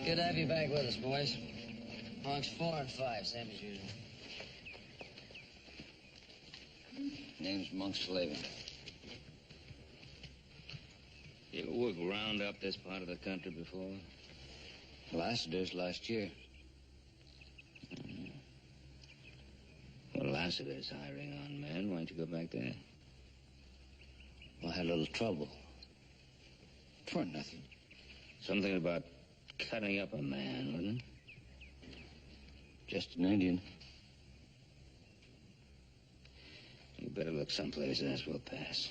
Good to have you back with us, boys. Bunks 4 and 5, same as usual. Name's Monk Slavin. You ever work round up this part of the country before? Lassiter's last year. Well, Lassiter's hiring on men. Why don't you go back there? Well, I had a little trouble. For nothing. Something about cutting up a man, wasn't it? Just an Indian. You better look someplace else. We'll pass.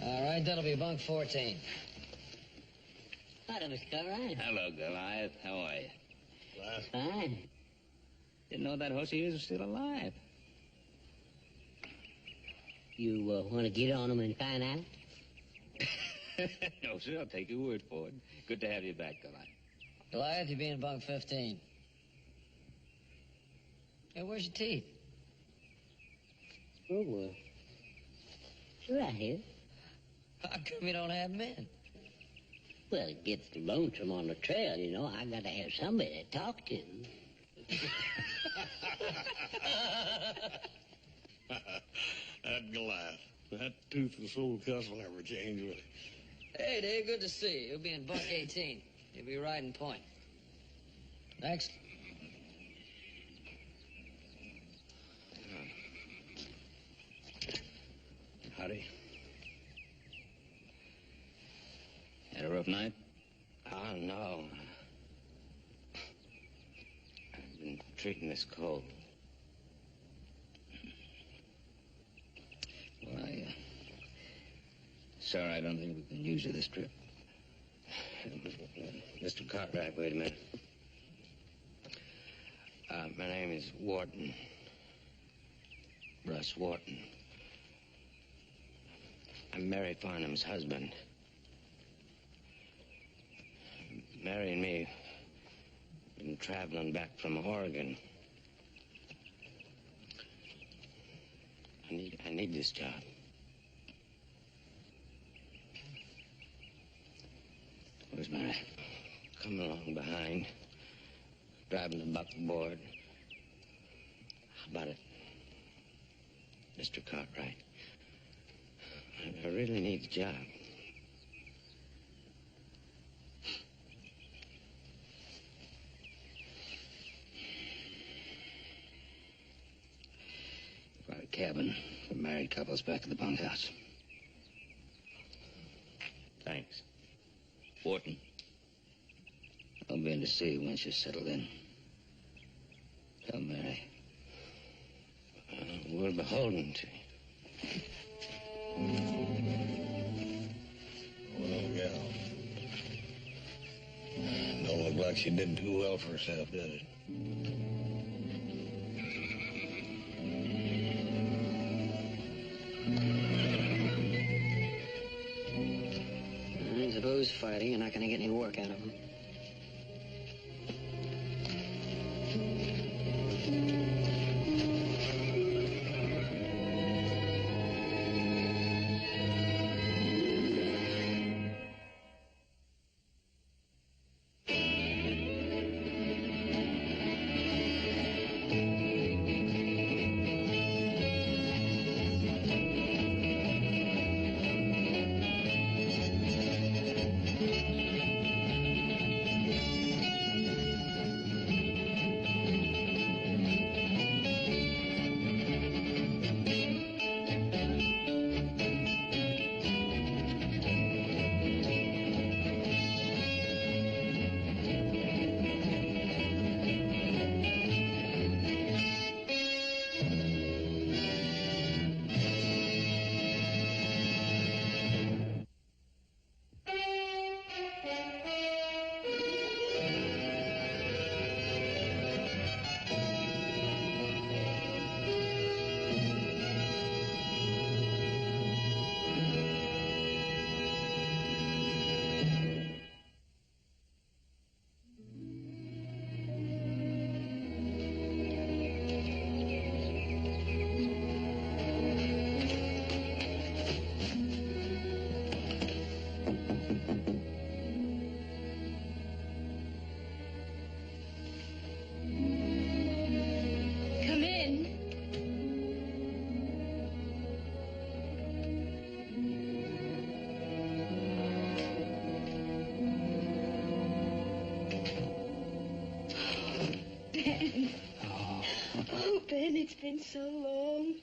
All right, that'll be bunk 14. Hello, Mr. Cartwright. Hello, Goliath. How are you? Fine. Didn't know that horse of yours was still alive. You want to get on him and find out? No, sir. I'll take your word for it. Good to have you back, Goliath. Goliath, you be in bunk 15. Hey, where's your teeth? Oh, well. Right here. How come you don't have men? Well, it gets lonesome on the trail, you know. I got to have somebody to talk to. That Goliath. That toothless old cuss will never change, will he? Hey, Dave, good to see you. You'll be in bunk 18. You'll be riding point. Next. Howdy. Had a rough night? Oh, no. I've been treating this cold. Well, sorry, I don't think we can use you this trip. Mr. Cartwright, wait a minute. My name is Wharton. Russ Wharton. I'm Mary Farnham's husband. Mary and me been traveling back from Oregon. I need this job. Where's Mary? Come along behind, driving the buckboard. How about it, Mr. Cartwright? I really need the job. Got a cabin for married couples back at the bunkhouse. Thanks. Wharton. I'll be in to see you once you're settled in. Tell Mary. We're beholden to you. Well, gal. Don't look like she did too well for herself, did it? I suppose fighting, you're not going to get any work out of them. Ben, it's been so long.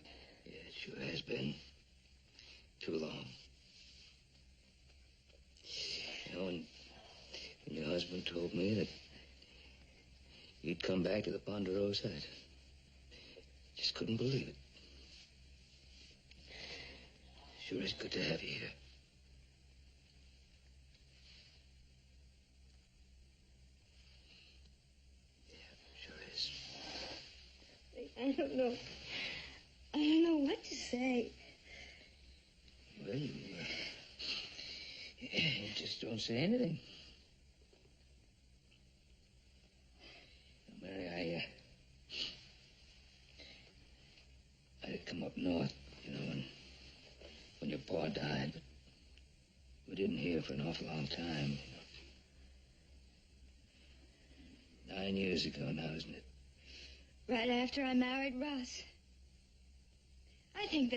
Yeah, it sure has been. Too long. You know, when your husband told me that you'd come back to the Ponderosa, I just couldn't believe it. Sure is good to have you here. Yeah, sure is. I don't know. I don't know what to say. Well, you just don't say anything. Mary, I had come up north, you know, when your pa died, but we didn't hear for an awful long time, you know. 9 years ago now, isn't it? Right after I married Russ. I think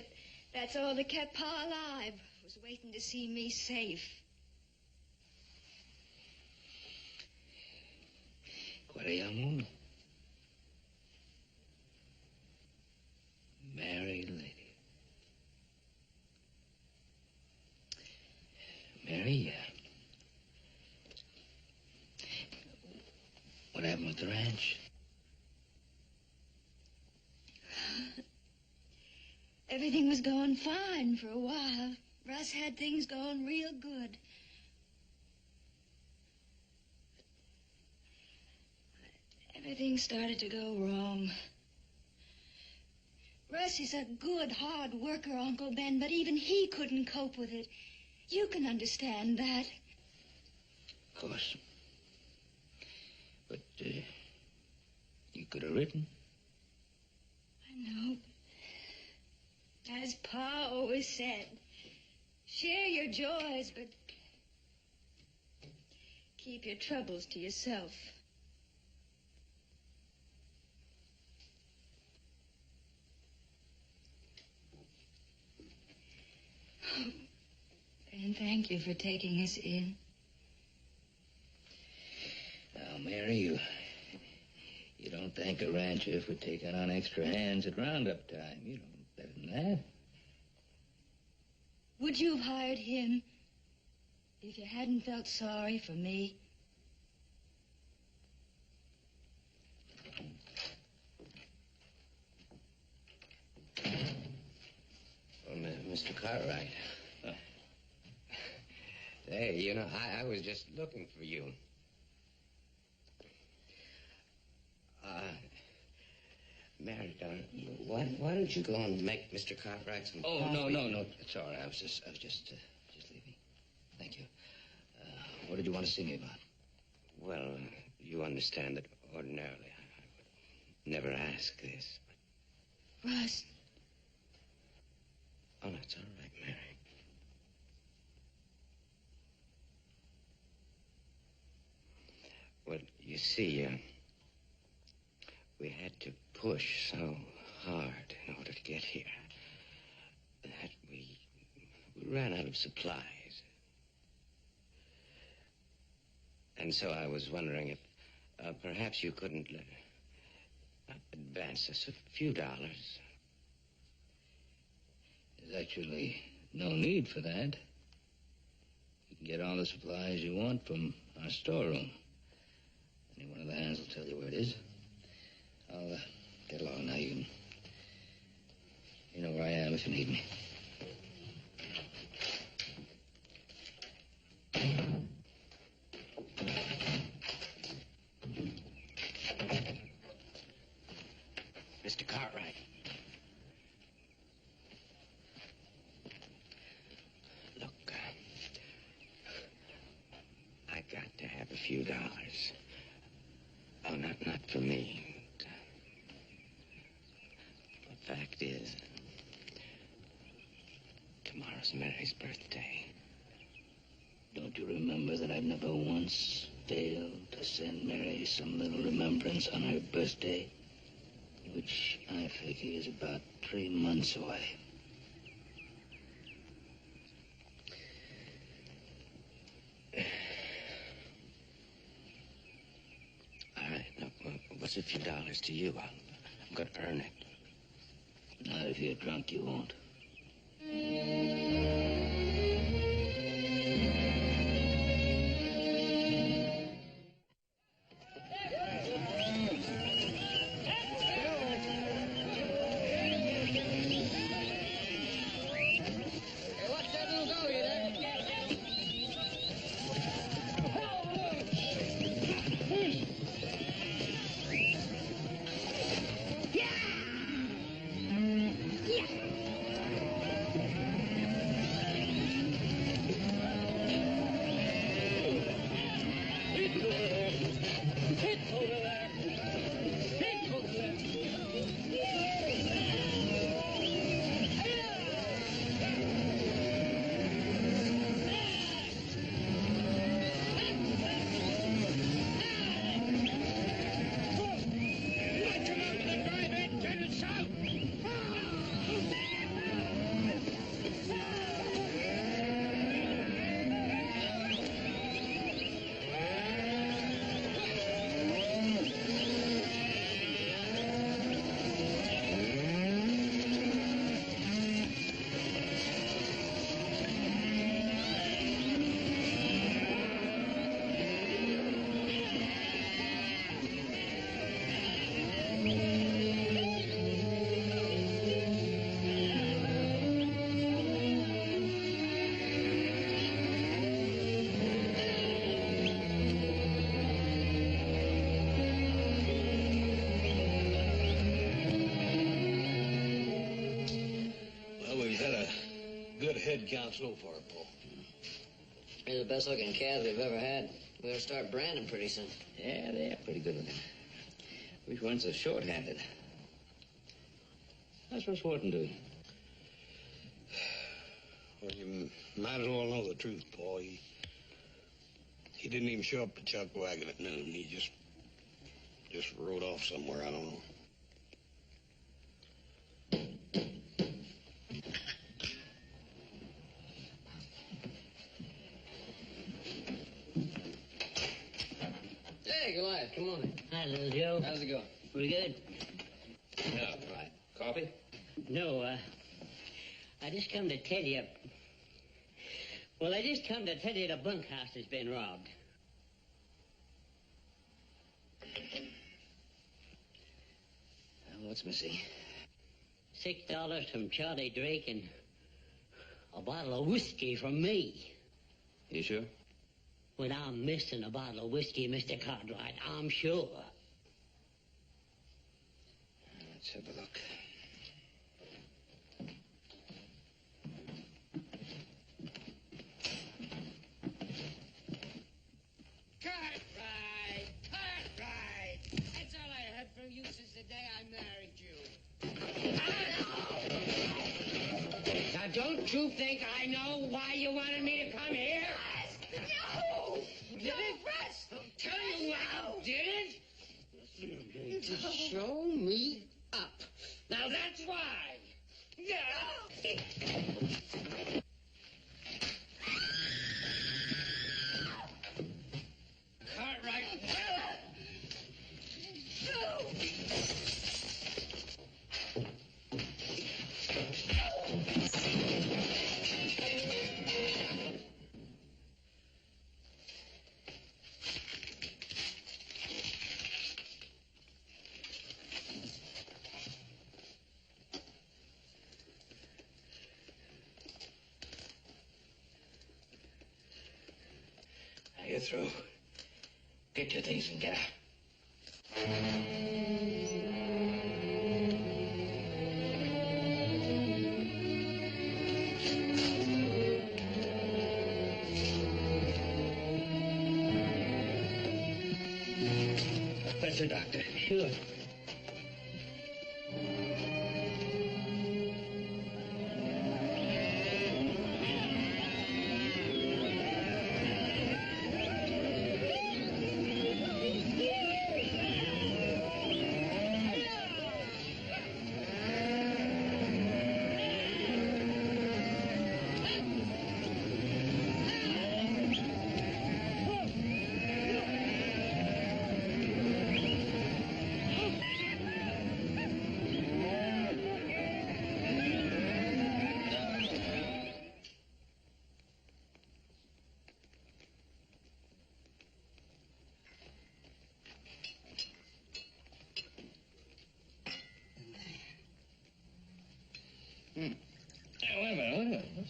that's all that kept Pa alive, was waiting to see me safe. Quite a young woman. Married lady. Mary, what happened with the ranch? Everything was going fine for a while. Russ had things going real good. Everything started to go wrong. Russ is a good, hard worker, Uncle Ben, but even he couldn't cope with it. You can understand that. Of course. But, you could have written. I know. As Pa always said, share your joys, but keep your troubles to yourself. And thank you for taking us in. Now, Mary, you don't thank a rancher for taking on extra hands at roundup time. You don't better than that. Would you have hired him if you hadn't felt sorry for me? Well, Mr. Cartwright. Hey, you know, I was just looking for you. Mary, darling, why don't you go and make Mr. Cartwright some Oh, coffee? no. It's all right. I was just leaving. Thank you. What did you want to see me about? Well, you understand that ordinarily I would never ask this. Russ. Oh, no, it's all right, Mary. Well, you see, we had to push so hard in order to get here that we ran out of supplies. And so I was wondering if perhaps you couldn't advance us a few dollars. There's actually no need for that. You can get all the supplies you want from our storeroom. Any one of the hands will tell you where it is. I'll get along now. You know where I am if you need me. Mr. Cartwright. Look, I got to have a few dollars. Oh, not for me. The fact is, tomorrow's Mary's birthday. Don't you remember that I've never once failed to send Mary some little remembrance on her birthday? Which I figure is about 3 months away. All right, now, what's a few dollars to you? I'm gonna earn it. Not if you're drunk, you won't. Head count so far, Paul. They're the best looking calves we've ever had. We're going to start branding pretty soon. Yeah, they're pretty good looking. Wish we weren't so short-handed. How's Russ Wharton doing? Well, you might as well know the truth, Paul. He didn't even show up at Chuck Wagon at noon. He just rode off somewhere, I don't know. Hey, Goliath, come on in. Hi, little Joe. How's it going? Pretty good. Oh, right. Coffee? No, I just come to tell you. Well, I just come to tell you the bunkhouse has been robbed. Well, what's missing? $6 from Charlie Drake and a bottle of whiskey from me. You sure? When I'm missing a bottle of whiskey, Mr. Cartwright, I'm sure. Let's have a look. Cartwright! That's all I heard from you since the day I married you. Now, don't you think I know why you wanted me to come here? No! Did it? I'll tell you why you did it. To show me up. Now, that's why. Cartwright. You're through. Get your things and get out. Fetch a doctor. Sure.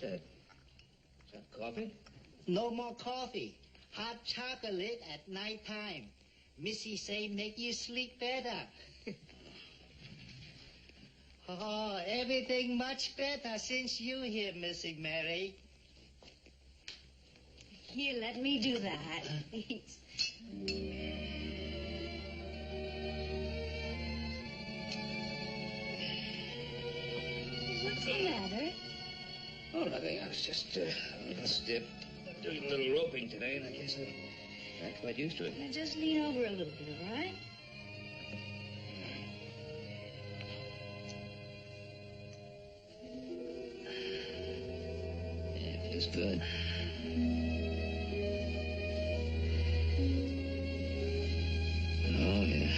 that? Is that coffee? No more coffee. Hot chocolate at night time. Missy say make you sleep better. Oh, everything much better since you here, Missy Mary. Here, let me do that, please. What's the matter? Oh, nothing. I was just a little stiff. Doing a little roping today, and I guess I'm quite used to it. Now just lean over a little bit, all right? Yeah, it feels good. Oh, yeah.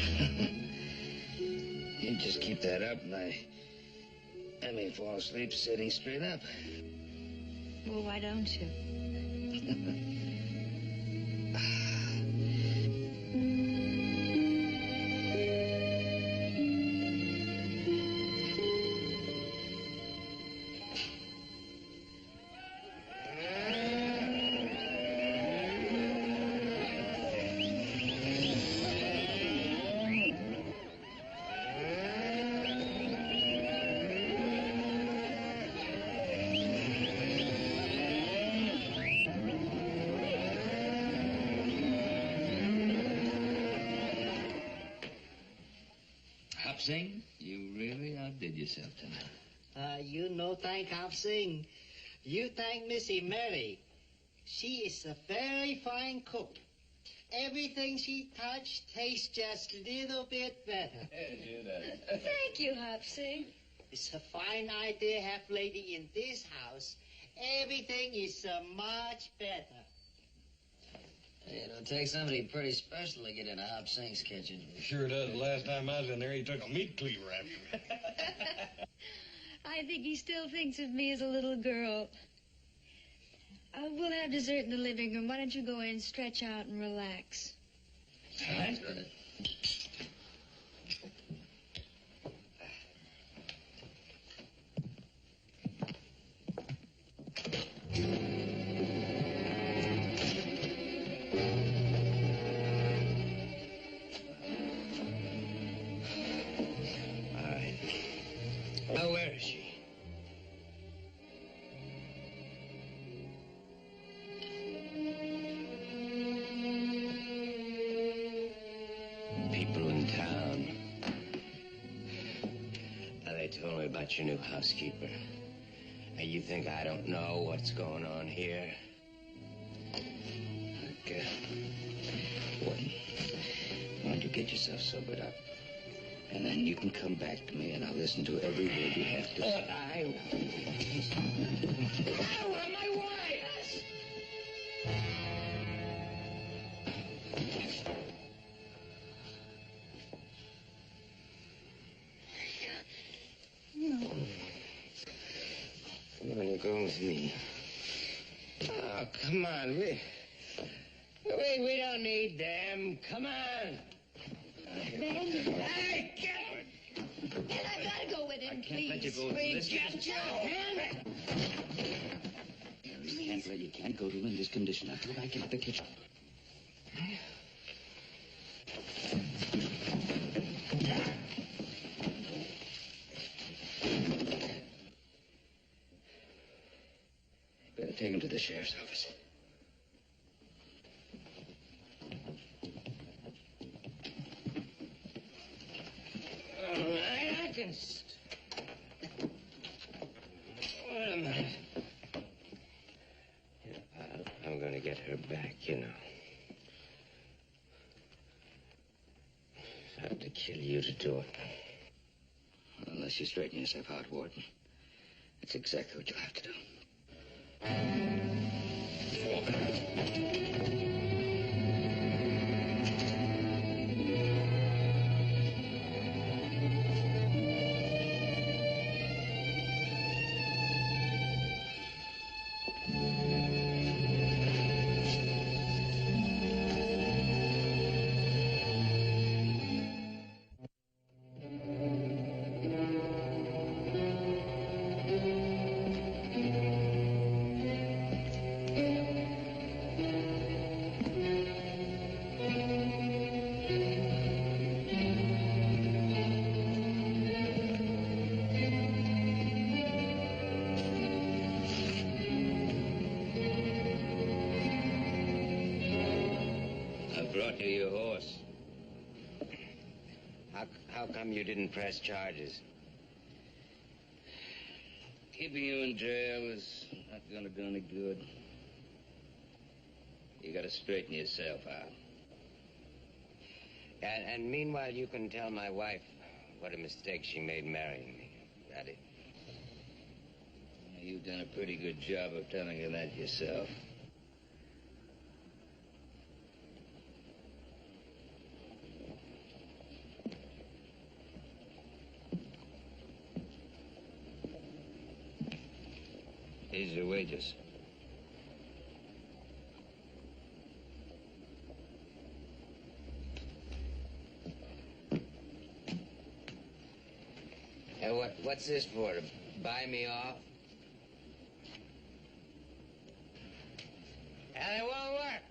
You just keep that up, and I may fall asleep sitting straight up. Well, why don't you? Sing, you really outdid yourself tonight. You no thank Hop Sing. You thank Missy Mary. She is a very fine cook. Everything she touched tastes just a little bit better. Thank you, Hopsy. It's a fine idea have lady in this house. Everything is so much better. It'll take somebody pretty special to get into Hop Sing's kitchen. Sure does. The last time I was in there, he took a meat cleaver after me. I think he still thinks of me as a little girl. We'll have dessert in the living room. Why don't you go in, stretch out, and relax? Sounds good. Now, where is she? People in town. They told me about your new housekeeper. Now, you think I don't know what's going on here? Look, Warden, why don't you get yourself sobered up? And then you can come back to me, and I'll listen to every word you have to say. I want my wife! No. Come on, you go with me. Oh, come on. We don't need them. Come on. Ben? Hey, get Ben, I've got to go with him, please. Let you go. Please, get your hand. You can't go to him in this condition. After I get the kitchen. Better take him to the sheriff's office. I can... Wait a minute. I'm going to get her back, you know. I have to kill you to do it. Unless you straighten yourself out, Warden. That's exactly what you'll have to do. talk to your horse. How come you didn't press charges? Keeping you in jail is not gonna do any good. You gotta straighten yourself out. And meanwhile, you can tell my wife what a mistake she made marrying me. Got it? You've done a pretty good job of telling her that yourself. Here's your wages. What's this for? To buy me off? And it won't work.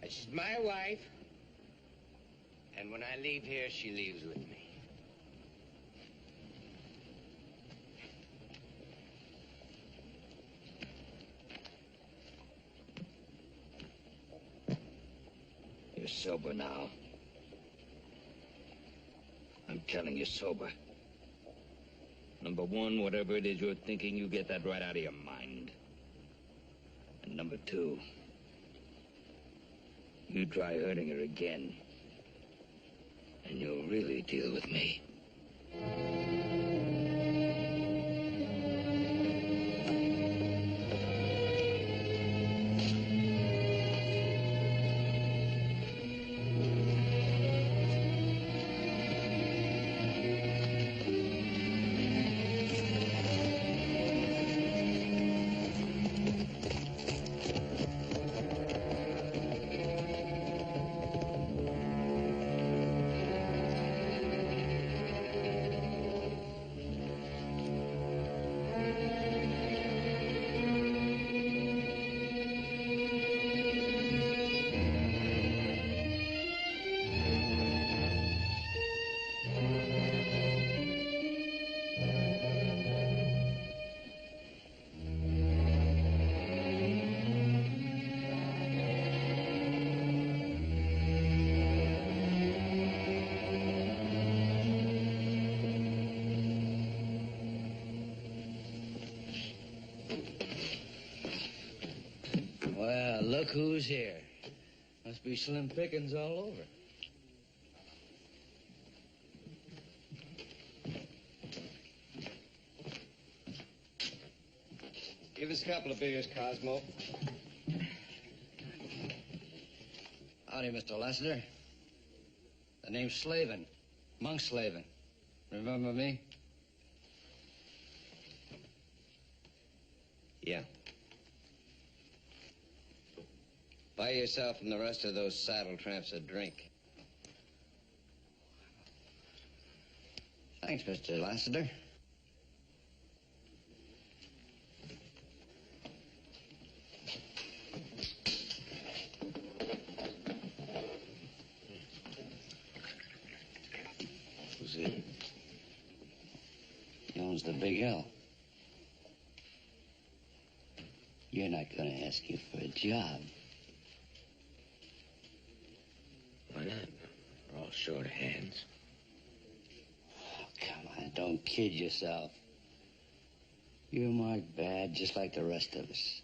She's my wife. And when I leave here, she leaves with me. You're sober now. I'm telling you sober. Number one, whatever it is you're thinking, you get that right out of your mind. And number two, you try hurting her again, and you'll really deal with me. Well, look who's here. Must be slim pickings all over. Give us a couple of beers, Cosmo. Howdy, Mr. Lassiter. The name's Slavin. Monk Slavin. Remember me? Yeah. Buy yourself and the rest of those saddle tramps a drink. Thanks, Mr. Lassiter. Who's it? He owns the Big L. You're not going to ask you for a job. Why not? We're all short of hands. Oh, come on, don't kid yourself. You're marked bad, just like the rest of us.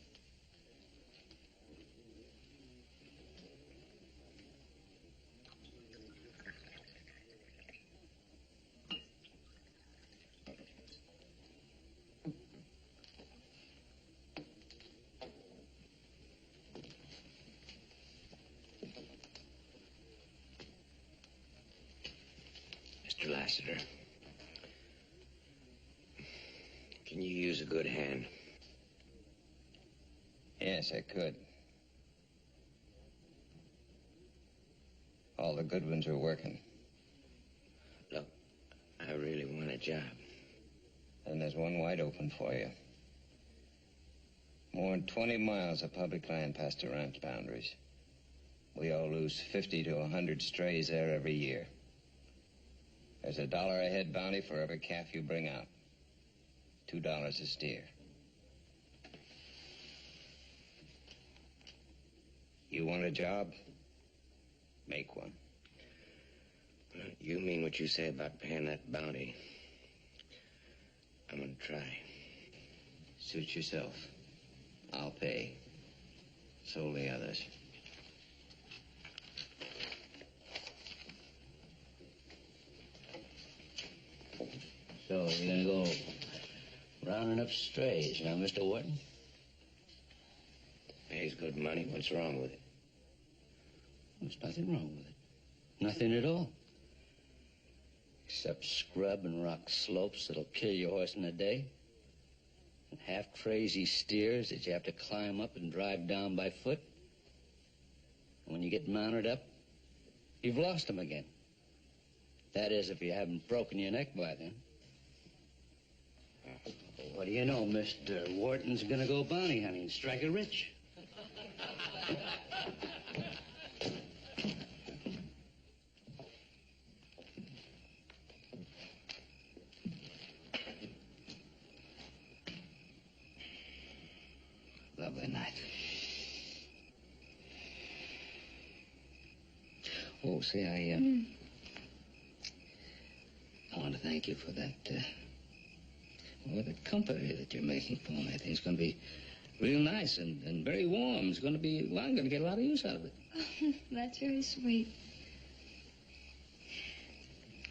Mr. Lassiter, can you use a good hand? Yes, I could. All the good ones are working. Look, I really want a job. And there's one wide open for you. More than 20 miles of public land past the ranch boundaries. We all lose 50 to 100 strays there every year. There's $1 a head bounty for every calf you bring out. $2 a steer. You want a job? Make one. You mean what you say about paying that bounty. I'm gonna try. Suit yourself. I'll pay. So will the others. So, you're gonna go rounding up strays, now, Mr. Wharton? Pays good money. What's wrong with it? There's nothing wrong with it. Nothing at all. Except scrub and rock slopes that'll kill your horse in a day. And half-crazy steers that you have to climb up and drive down by foot. And when you get mounted up, you've lost them again. That is, if you haven't broken your neck by then. What do you know, Mr. Wharton's gonna go bounty hunting, strike it rich. Lovely night. Oh, say, I want to thank you for that, the comforter that you're making for me. I think it's going to be real nice and very warm. It's going to be, well, I'm going to get a lot of use out of it. That's very sweet.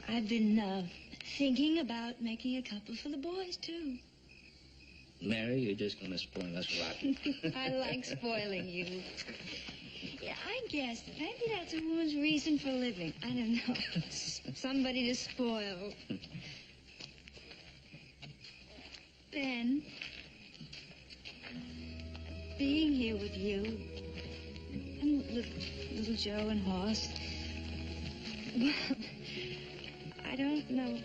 I've been thinking about making a couple for the boys, too. Mary, you're just going to spoil us rotten. I like spoiling you. Yeah, I guess maybe that's a woman's reason for living. I don't know. Somebody to spoil. Ben, being here with you and little Joe and Hoss, well, I don't know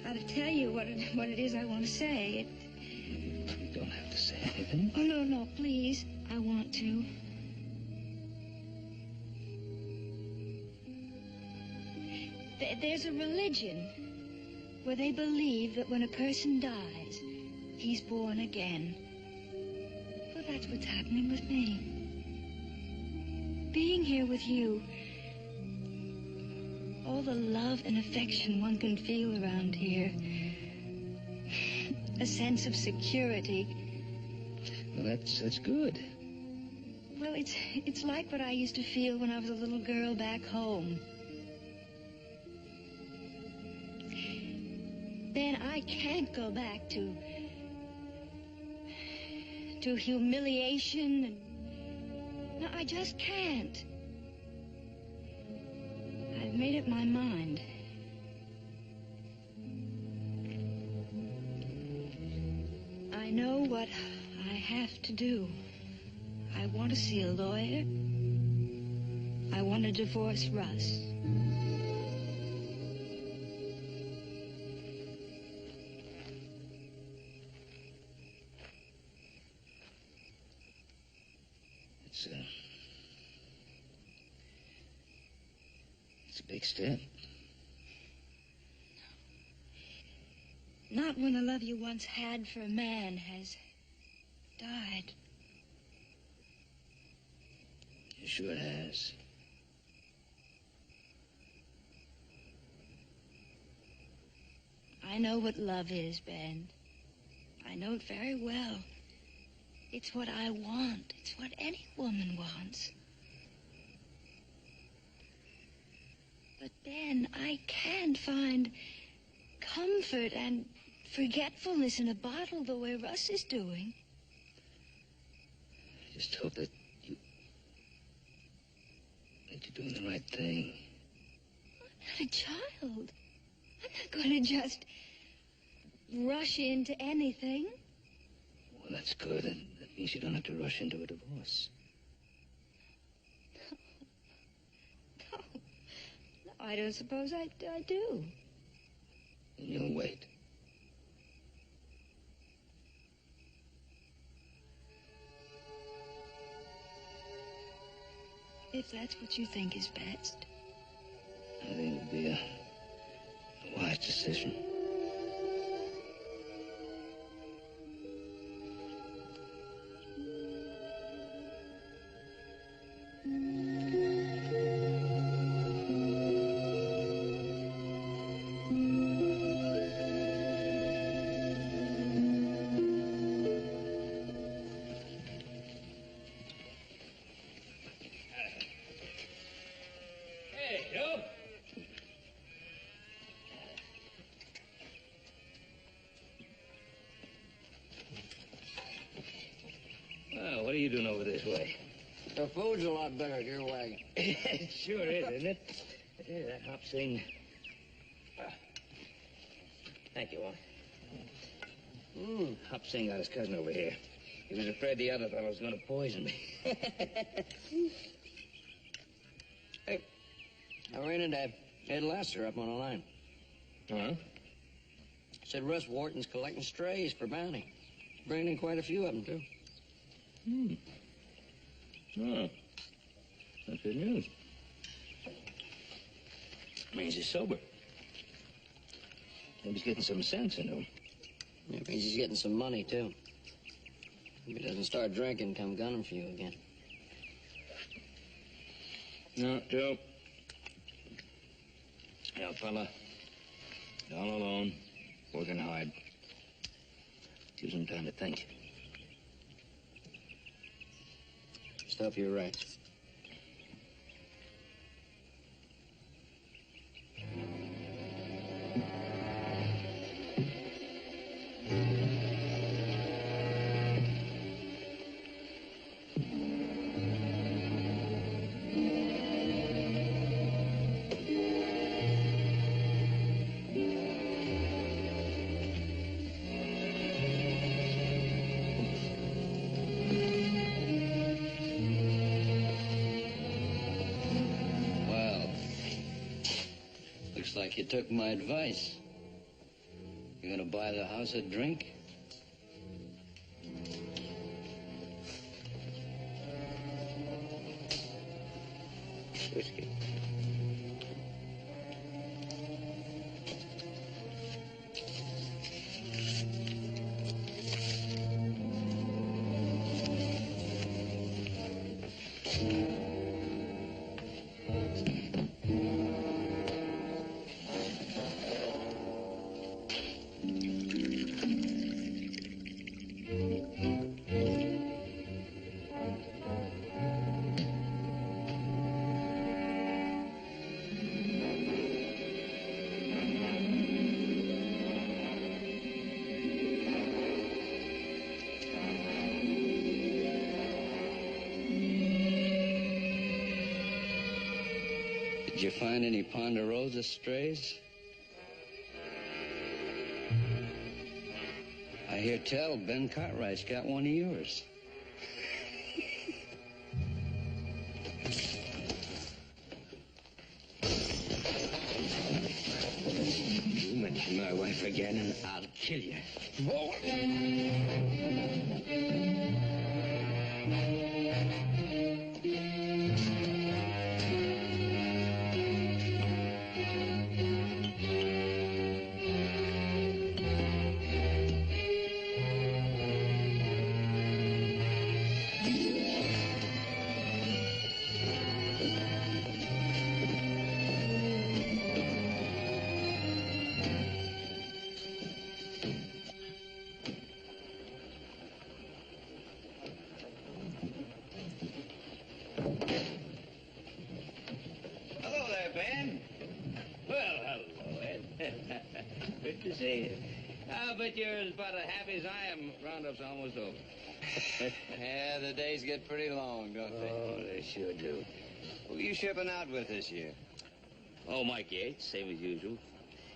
how to tell you what it is I want to say. You don't have to say anything. Oh, no, please. I want to. There's a religion where they believe that when a person dies, he's born again. Well, that's what's happening with me. Being here with you, all the love and affection one can feel around here, a sense of security. Well, that's good. Well, it's like what I used to feel when I was a little girl back home. Then I can't go back to humiliation and... No, I just can't. I've made up my mind. I know what I have to do. I want to see a lawyer. I want to divorce Russ. It's a big step. Not when the love you once had for a man has died. It sure has. I know what love is, Ben. I know it very well. It's what I want. It's what any woman wants. But, Ben, I can't find comfort and forgetfulness in a bottle the way Russ is doing. I just hope that you're doing the right thing. I'm not a child. I'm not going to just rush into anything. Well, that's good. That means you don't have to rush into a divorce. No, I don't suppose I do. And you'll wait. If that's what you think is best. I think it would be a wise decision. Joe. Well, what are you doing over this way? The food's a lot better your way. It sure is, isn't it? Yeah, that hop thing. Thank you, Walt. Hop Sing got his cousin over here. He was afraid the other fellow was going to poison me. Hey, I ran into Ed Lasser up on the line. Huh? Said Russ Wharton's collecting strays for bounty. Bringing in quite a few of them, too. Oh. That's good news. Means he's sober. Maybe he's getting some sense into him. Yeah, means he's getting some money, too. If he doesn't start drinking, come gunning for you again. No, Joe. Young fella. All alone. Working hard. Gives him time to think. Stuff you're right. Like you took my advice. You gonna buy the house a drink? Whiskey. Did you find any Ponderosa strays? I hear tell Ben Cartwright's got one of yours. You mention my wife again and I'll kill you. Good to see you. I'll bet you're as about as happy as I am. Roundup's almost over. Yeah, the days get pretty long, don't they? Oh, they sure do. Who are you shipping out with this year? Oh, Mike Yates, same as usual.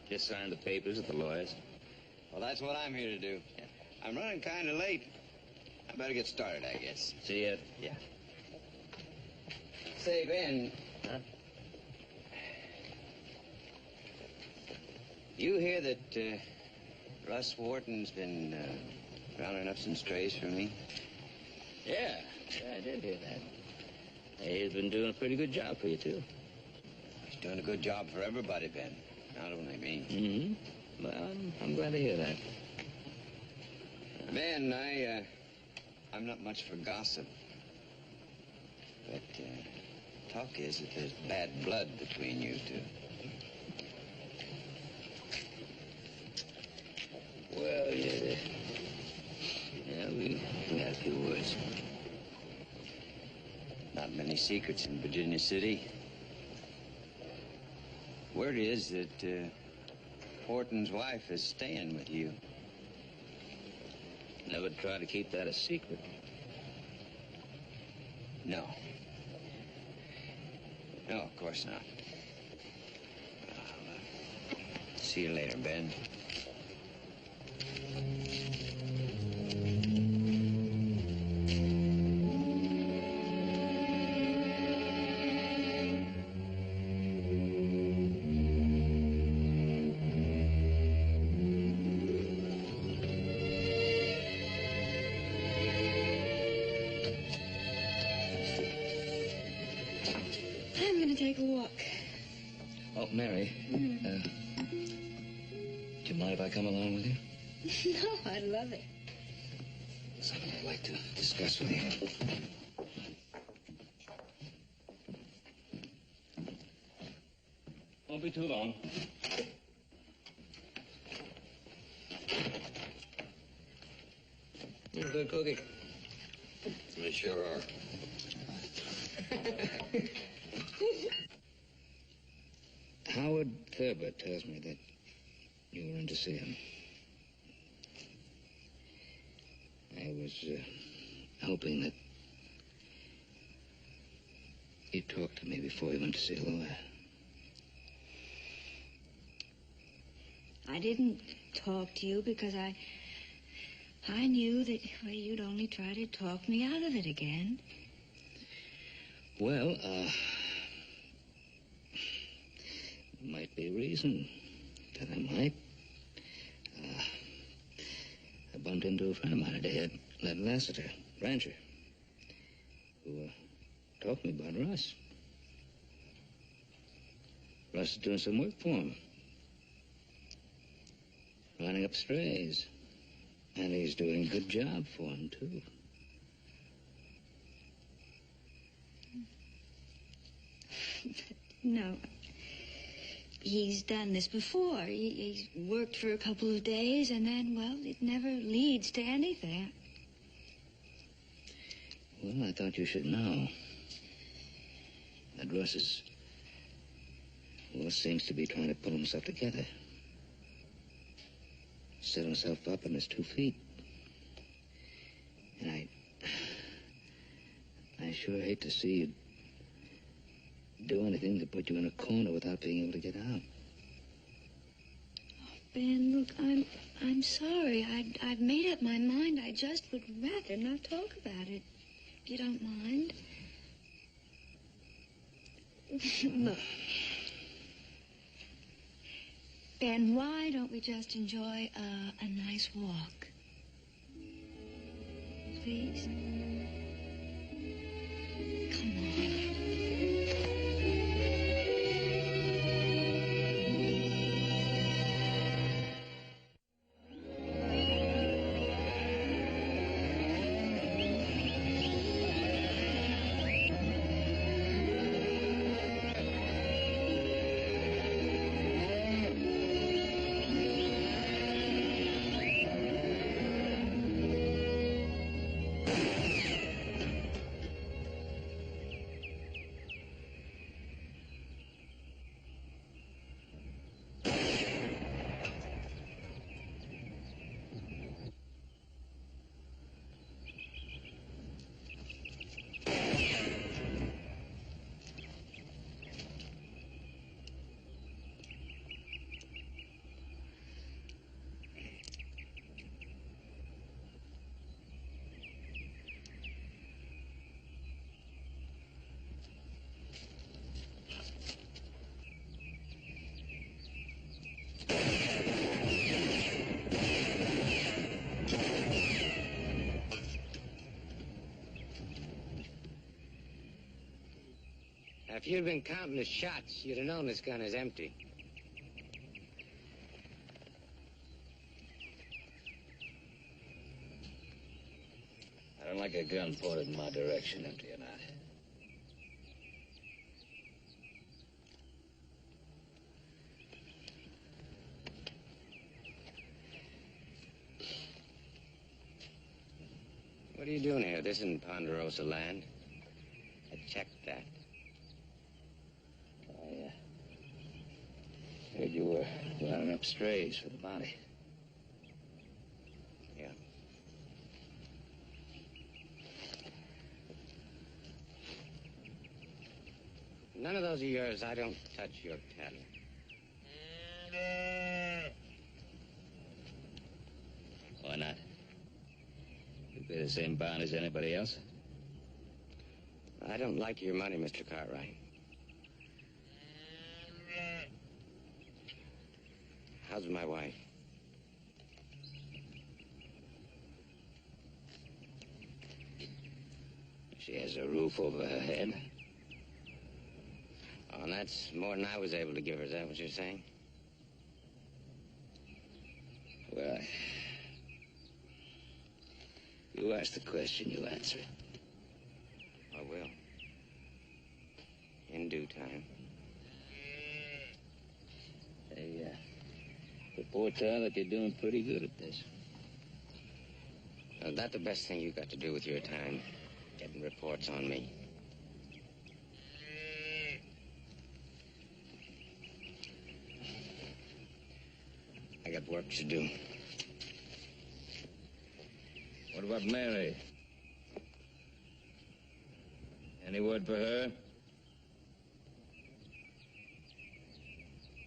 Just signed the papers at the lawyer's. Well, that's what I'm here to do. I'm running kind of late. I better get started, I guess. See ya. Yeah. Say, Ben. Huh? You hear that Russ Wharton's been rounding up some strays for me? Yeah, I did hear that. Hey, he's been doing a pretty good job for you, too. He's doing a good job for everybody, Ben. Not only me. Mm-hmm. Well, I'm glad to hear that. Ben, I'm not much for gossip. But talk is that there's bad blood between you two. Well, yeah. Yeah, we had a few words. Not many secrets in Virginia City. Word is that Horton's wife is staying with you. Never try to keep that a secret. No. No, of course not. I'll see you later, Ben. I'm going to take a walk. Oh, Mary. Do you mind if I come along with you? No, I'd love it. Something I'd like to discuss with you. Won't be too long. You're a good cookie. They sure are. Howard Thurber tells me that you were in to see him. I was hoping that you'd talk to me before you went to see a lawyer. I didn't talk to you because I knew that, well, you'd only try to talk me out of it again. Well, might be a reason that I might. I bumped into a friend of mine today at Lassiter, rancher, who talked to me about Russ. Russ is doing some work for him. Lining up strays. And he's doing a good job for him, too. No. He's done this before. He's worked for a couple of days, and then, well, it never leads to anything. Well, I thought you should know that Russ is, well, seems to be trying to pull himself together. Set himself up on his 2 feet. And I sure hate to see you do anything to put you in a corner without being able to get out. Oh, Ben, look, I'm sorry. I've made up my mind. I just would rather not talk about it, if you don't mind. Look, Ben, why don't we just enjoy a nice walk? Please? Come on. If you'd been counting the shots, you'd have known this gun is empty. I don't like a gun pointed in my direction, empty or not. What are you doing here? This isn't Ponderosa land. I checked that. Heard you were rounding up strays for the bounty. Yeah. None of those of yours. I don't touch your cattle. Why not? You pay the same bond as anybody else? I don't like your money, Mr. Cartwright. How's my wife? She has a roof over her head. Oh, and that's more than I was able to give her. Is that what you're saying? Well, you ask the question, you answer it. I will. In due time. They report tell that you're doing pretty good at this. That's the best thing you got to do with your time. Getting reports on me. I got work to do. What about Mary? Any word for her?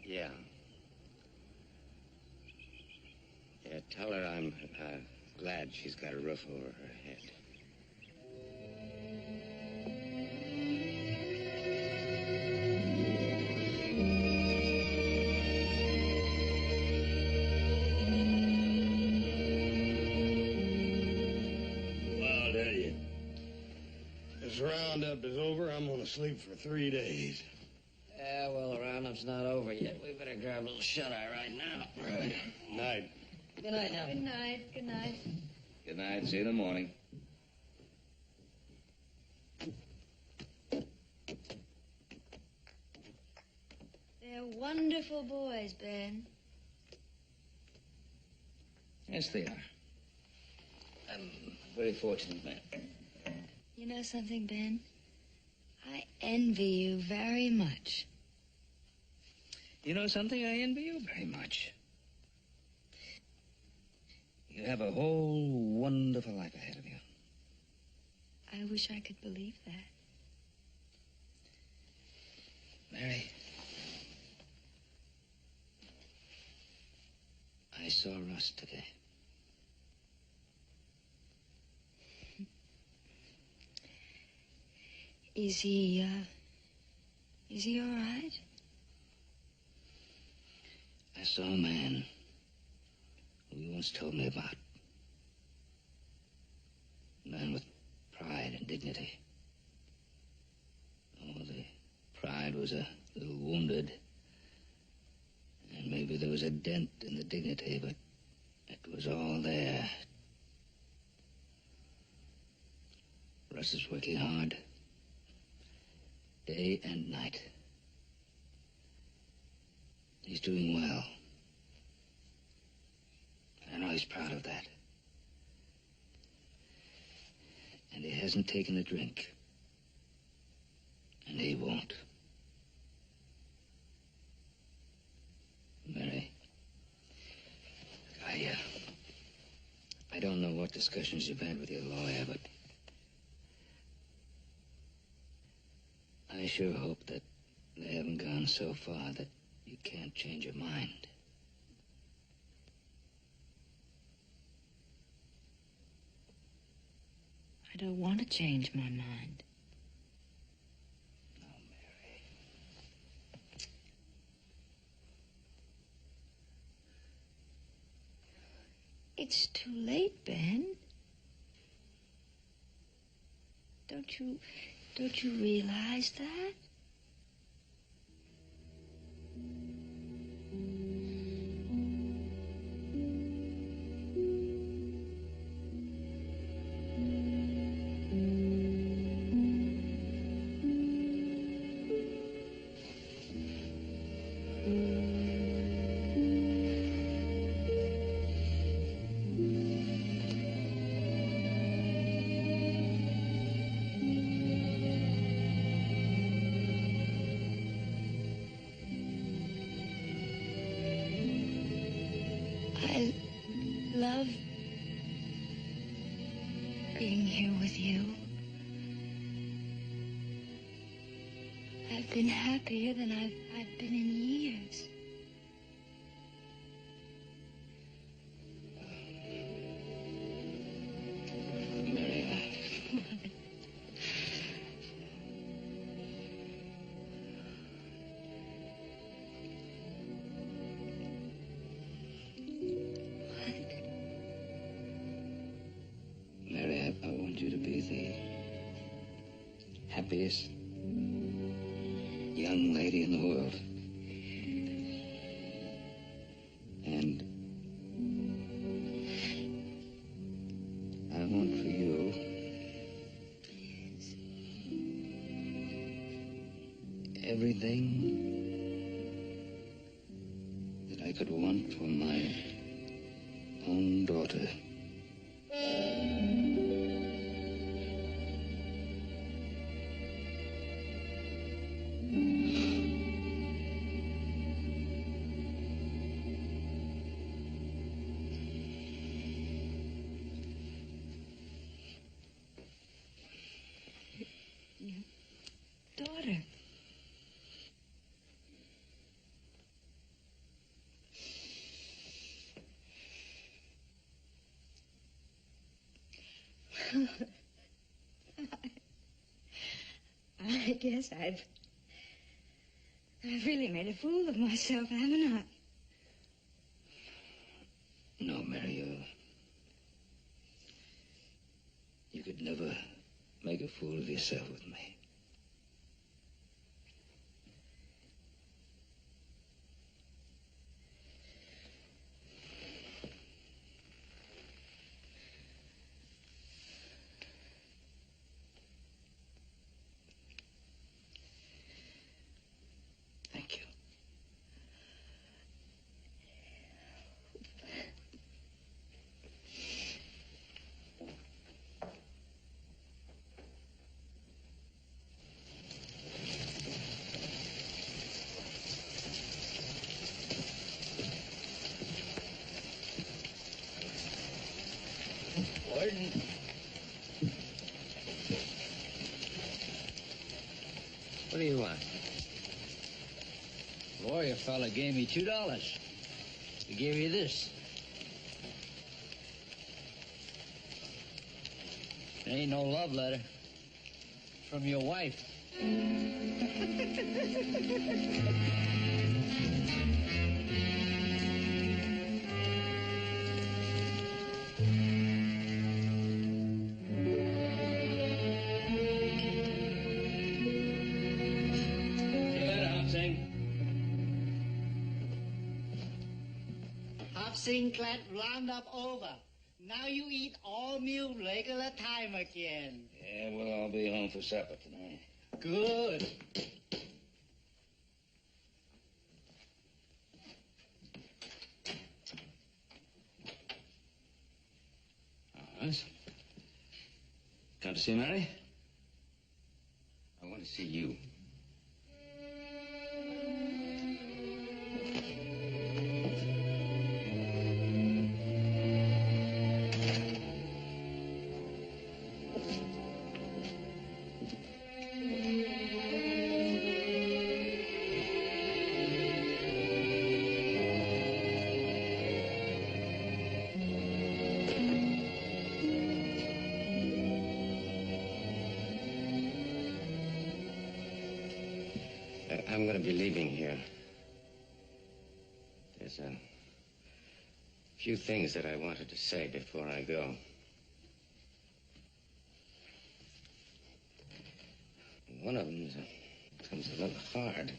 Yeah. Yeah, tell her I'm glad she's got a roof over her head. Well, I'll tell you. This roundup is over. I'm gonna sleep for 3 days. Yeah, well, the roundup's not over yet. We better grab a little shut-eye right now. Right. Night. Good night now. Good night. Good night. Good night. See you in the morning. They're wonderful boys, Ben. Yes, they are. I'm a very fortunate man. You know something, Ben? I envy you very much. You know something? I envy you very much. You have a whole wonderful life ahead of you. I wish I could believe that. Mary, I saw Russ today. Is he all right? I saw a man who you once told me about. A man with pride and dignity. Oh, the pride was a little wounded. And maybe there was a dent in the dignity, but it was all there. Russ is working hard. Day and night. He's doing well. I know he's proud of that. And he hasn't taken a drink. And he won't. Mary, I don't know what discussions you've had with your lawyer, but I sure hope that they haven't gone so far that you can't change your mind. I don't want to change my mind. No, Mary. It's too late, Ben. Don't you realize that? love being here with you. I've been happier than I've been in years. Mary, I want you to be the happiest young lady in the world. And I want for you everything that I could want for my own daughter. Daughter. I guess I've really made a fool of myself, haven't I? No, Mary, you could never make a fool of yourself with me. Thank you. Warden. What do you want? Lawyer fella gave me $2. He gave you this. It ain't no love letter. From your wife. Sing glad round up over. Now you eat all meal regular time again. Yeah, we'll all be home for supper tonight. Good. All right. Come to see Mary? I want to see you. I'm going to be leaving here. There's a few things that I wanted to say before I go. One of them comes a little hard.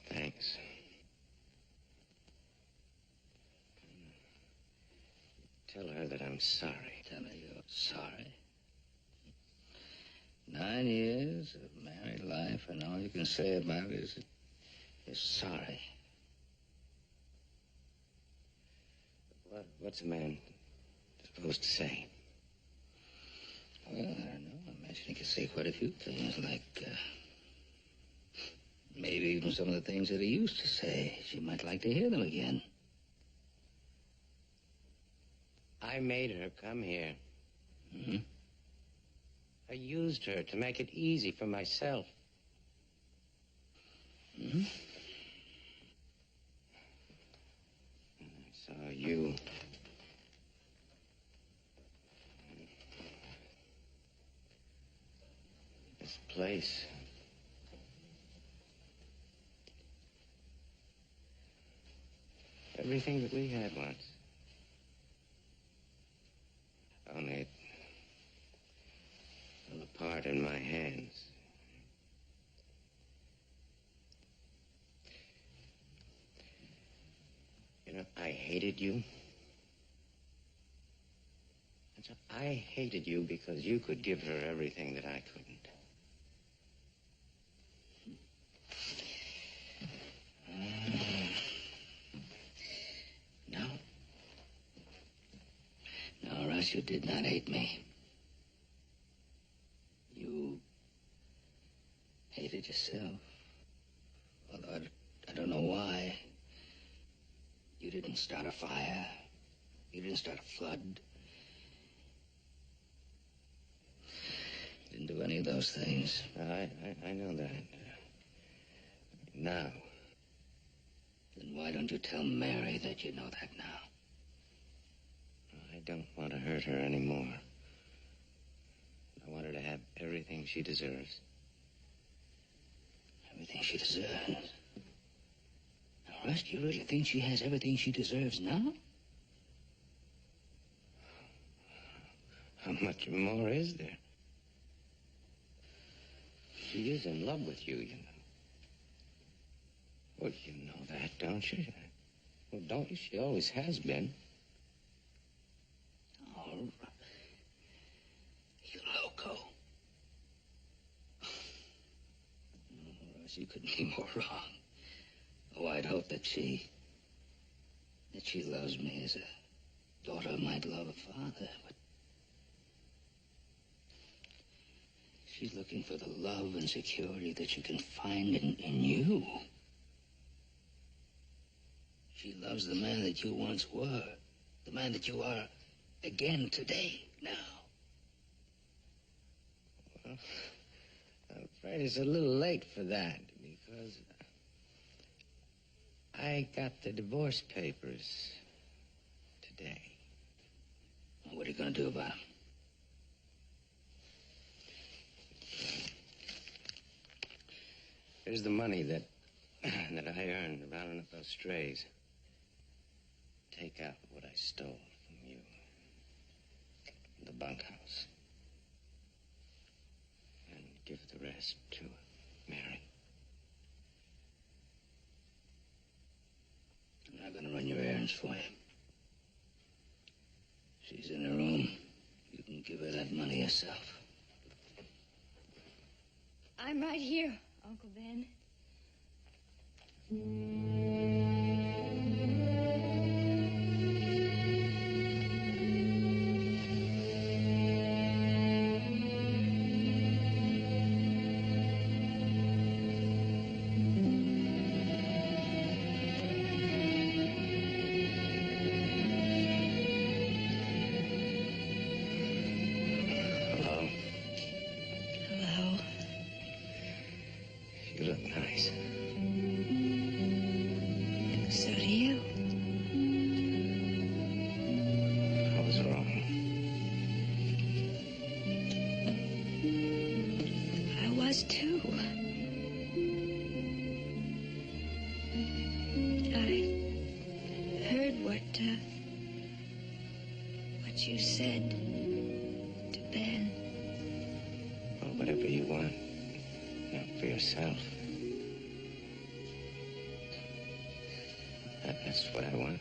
Thanks. Tell her that I'm sorry. Tell her you're sorry. 9 years of married life, and all you can say about it is that you're sorry. What's a man supposed to say? Well, I don't know. I imagine he could say quite a few things, like, even some of the things that he used to say. She might like to hear them again. I made her come here. Mm-hmm. I used her to make it easy for myself. Mm-hmm. I saw you. This place. Everything that we had once. Only it fell apart in my hands. You know, I hated you. And so I hated you because you could give her everything that I couldn't. No. No, Russ, you did not hate me. You hated yourself. Although I don't know why. You didn't start a fire. You didn't start a flood. You didn't do any of those things. I know that. Now. Then why don't you tell Mary that you know that now? I don't want to hurt her anymore. I want her to have everything she deserves. Everything she deserves? Now, Russ, do you really think she has everything she deserves now? How much more is there? She is in love with you, you know. Well, you know that, don't you? Well, don't you? She always has been. Oh, you loco. Oh, Russ, you couldn't be more wrong. Oh, I'd hope that she loves me as a daughter might love a father, but she's looking for the love and security that she can find in you. She loves the man that you once were, the man that you are again today, now. Well, I'm afraid it's a little late for that, because I got the divorce papers today. Well, what are you going to do about them? Here's the money that I earned rounding up those strays. Take out what I stole from you in the bunkhouse. And give the rest to Mary. I'm not going to run your errands for you. She's in her room. You can give her that money yourself. I'm right here, Uncle Ben. Hello. Hello. You look nice. So do you. I was wrong. I was too. I heard what you said to Ben. Well, whatever you want. Not for yourself. That's what I want.